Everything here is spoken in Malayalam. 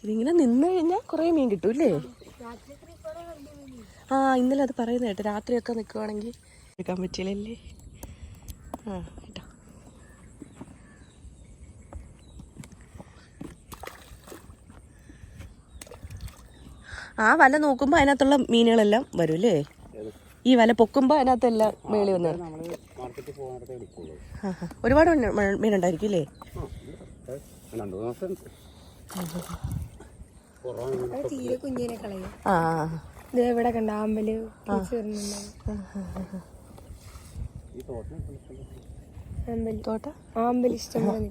ഇതിങ്ങനെ നിന്ന് കഴിഞ്ഞാൽ കുറേ മീൻ കിട്ടും അല്ലേ? ആ ഇന്നലെ അത് പറയുന്നത് കേട്ടോ, രാത്രിയൊക്കെ നിൽക്കുവാണെങ്കിൽ എടുക്കാൻ പറ്റില്ലല്ലേ. ആ കേട്ടോ, ആ വല നോക്കുമ്പോൾ അതിനകത്തുള്ള മീനുകളെല്ലാം വരും അല്ലേ? ഈ വല പൊക്കുമ്പോൾ അതിനകത്തെല്ലാം മേളി വന്നു. ഒരുപാട് മീനുണ്ടായിരിക്കും അല്ലേ? തീരെ കുഞ്ഞിനെ കളയും. ആ ഇവിടെ കണ്ട ആമ്പല് തോട്ട ആമ്പല് ഇഷ്ടംപോലെ